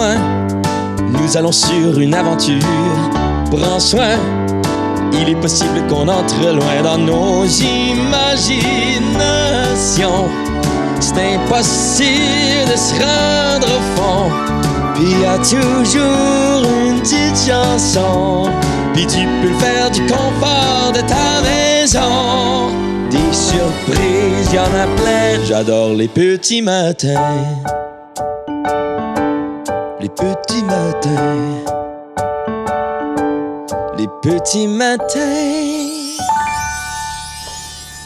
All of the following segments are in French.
moi, nous allons sur une aventure. Prends soin, il est possible qu'on entre loin dans nos imaginations. C'est impossible de se rendre au fond. Puis y a toujours une petite chanson. Puis tu peux le faire du confort de ta maison. Des surprises, y en a plein. J'adore les petits matins. Les petits matins. Les petits matins.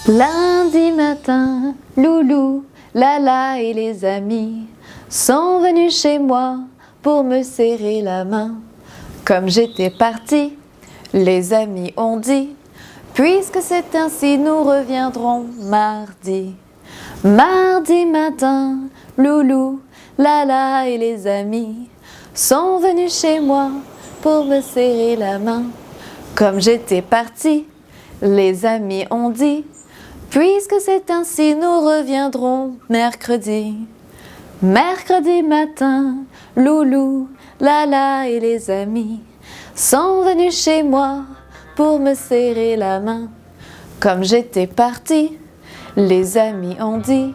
Lundi matin, Loulou, Lala et les amis sont venus chez moi pour me serrer la main. Comme j'étais partie, les amis ont dit: puisque c'est ainsi, nous reviendrons mardi. Mardi matin, Loulou, Lala et les amis sont venus chez moi pour me serrer la main. Comme j'étais partie, les amis ont dit: puisque c'est ainsi, nous reviendrons mercredi. Mercredi matin, Loulou, Lala et les amis sont venus chez moi pour me serrer la main. Comme j'étais partie, les amis ont dit: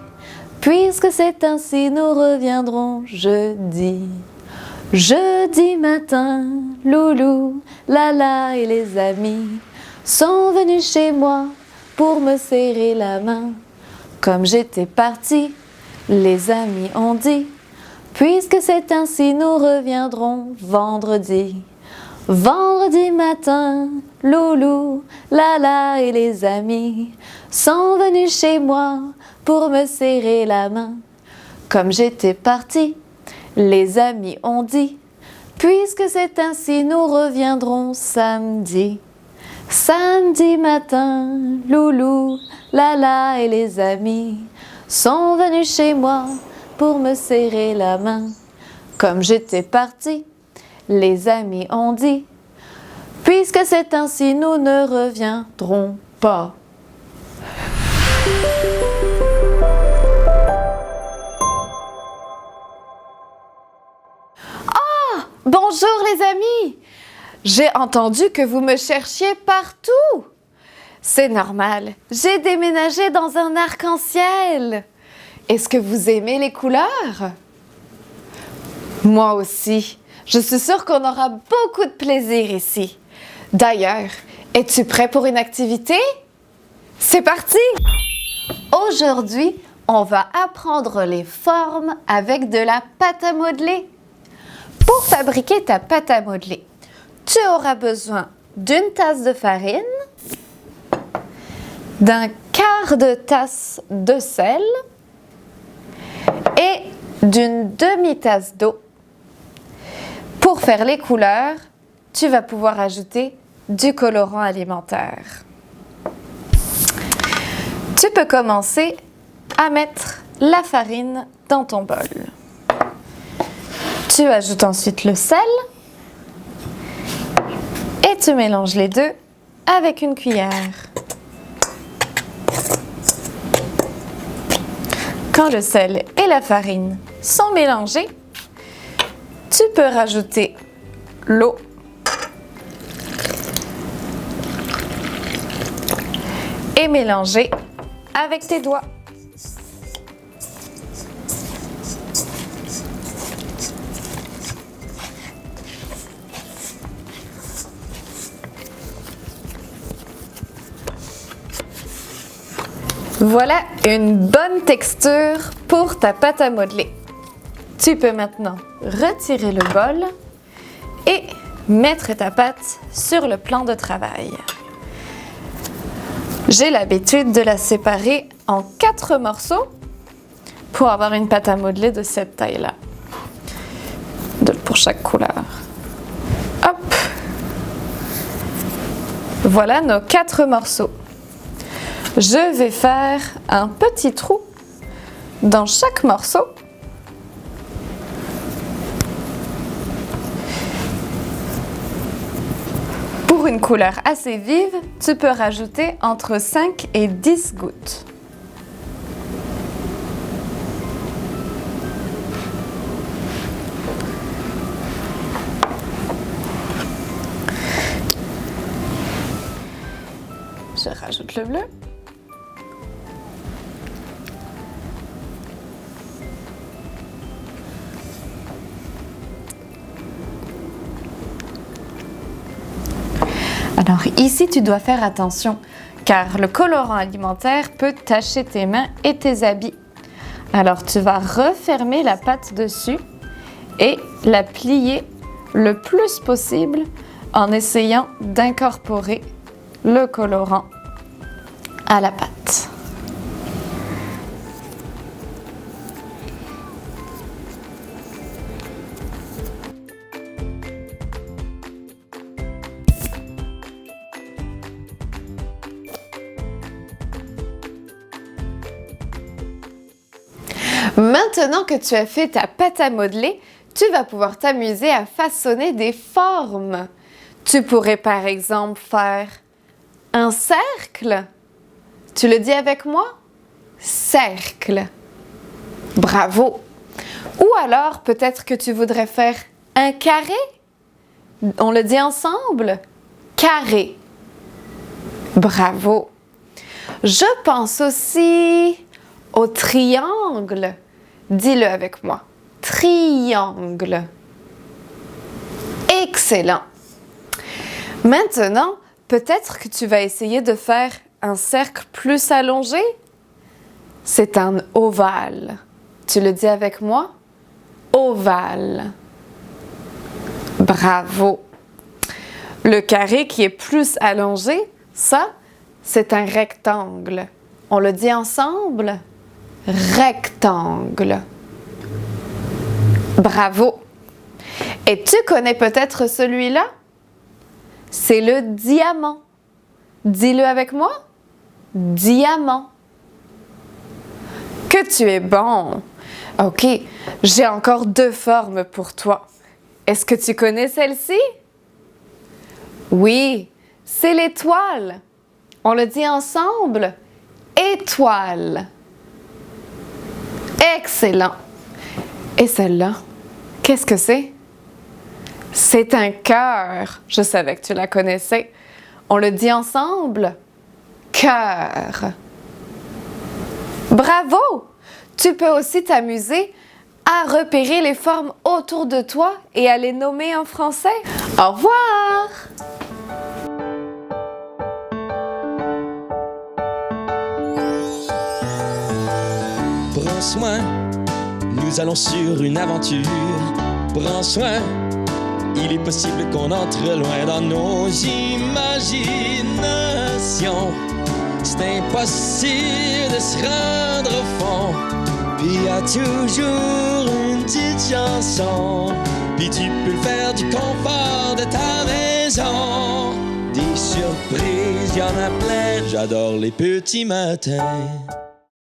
puisque c'est ainsi, nous reviendrons jeudi. Jeudi matin, Loulou, Lala et les amis sont venus chez moi pour me serrer la main. Comme j'étais partie, les amis ont dit: puisque c'est ainsi, nous reviendrons vendredi. Vendredi matin, Loulou, Lala et les amis sont venus chez moi pour me serrer la main. Comme j'étais partie, les amis ont dit: puisque c'est ainsi, nous reviendrons samedi. Samedi matin, Loulou, Lala et les amis sont venus chez moi pour me serrer la main. Comme j'étais partie, les amis ont dit: puisque c'est ainsi, nous ne reviendrons pas. Oh, bonjour les amis! J'ai entendu que vous me cherchiez partout. C'est normal, j'ai déménagé dans un arc-en-ciel. Est-ce que vous aimez les couleurs? Moi aussi. Je suis sûre qu'on aura beaucoup de plaisir ici. D'ailleurs, es-tu prêt pour une activité? C'est parti! Aujourd'hui, on va apprendre les formes avec de la pâte à modeler. Pour fabriquer ta pâte à modeler, tu auras besoin d'une tasse de farine, d'un quart de tasse de sel et d'une demi-tasse d'eau. Pour faire les couleurs, tu vas pouvoir ajouter du colorant alimentaire. Tu peux commencer à mettre la farine dans ton bol. Tu ajoutes ensuite le sel et tu mélanges les deux avec une cuillère. Quand le sel et la farine sont mélangés, tu peux rajouter l'eau et mélanger avec tes doigts. Voilà une bonne texture pour ta pâte à modeler. Tu peux maintenant retirer le bol et mettre ta pâte sur le plan de travail. J'ai l'habitude de la séparer en 4 morceaux pour avoir une pâte à modeler de cette taille-là, pour chaque couleur. Hop! Voilà nos 4 morceaux. Je vais faire un petit trou dans chaque morceau. Pour une couleur assez vive, tu peux rajouter entre 5 et 10 gouttes. Je rajoute le bleu. Alors ici, tu dois faire attention, car le colorant alimentaire peut tacher tes mains et tes habits. Alors tu vas refermer la pâte dessus et la plier le plus possible en essayant d'incorporer le colorant à la pâte. Maintenant que tu as fait ta pâte à modeler, tu vas pouvoir t'amuser à façonner des formes. Tu pourrais par exemple faire un cercle. Tu le dis avec moi? Cercle. Bravo. Ou alors peut-être que tu voudrais faire un carré. On le dit ensemble? Carré. Bravo. Je pense aussi au triangle. Dis-le avec moi. Triangle. Excellent. Maintenant, peut-être que tu vas essayer de faire un cercle plus allongé. C'est un ovale. Tu le dis avec moi? Ovale. Bravo. Le carré qui est plus allongé, ça, c'est un rectangle. On le dit ensemble? Rectangle. Bravo. Et tu connais peut-être celui-là? C'est le diamant. Dis-le avec moi. Diamant. Que tu es bon. OK, j'ai encore 2 formes pour toi. Est-ce que tu connais celle-ci? Oui, c'est l'étoile. On le dit ensemble? Étoile. Excellent. Et celle-là, qu'est-ce que c'est? C'est un cœur. Je savais que tu la connaissais. On le dit ensemble? Cœur. Bravo! Tu peux aussi t'amuser à repérer les formes autour de toi et à les nommer en français. Au revoir! Prends soin, nous allons sur une aventure. Prends soin, il est possible qu'on entre loin dans nos imaginations. C'est impossible de se rendre au fond. Puis y a toujours une petite chanson. Puis tu peux le faire du confort de ta maison. Des surprises, y en a plein. J'adore les petits matins.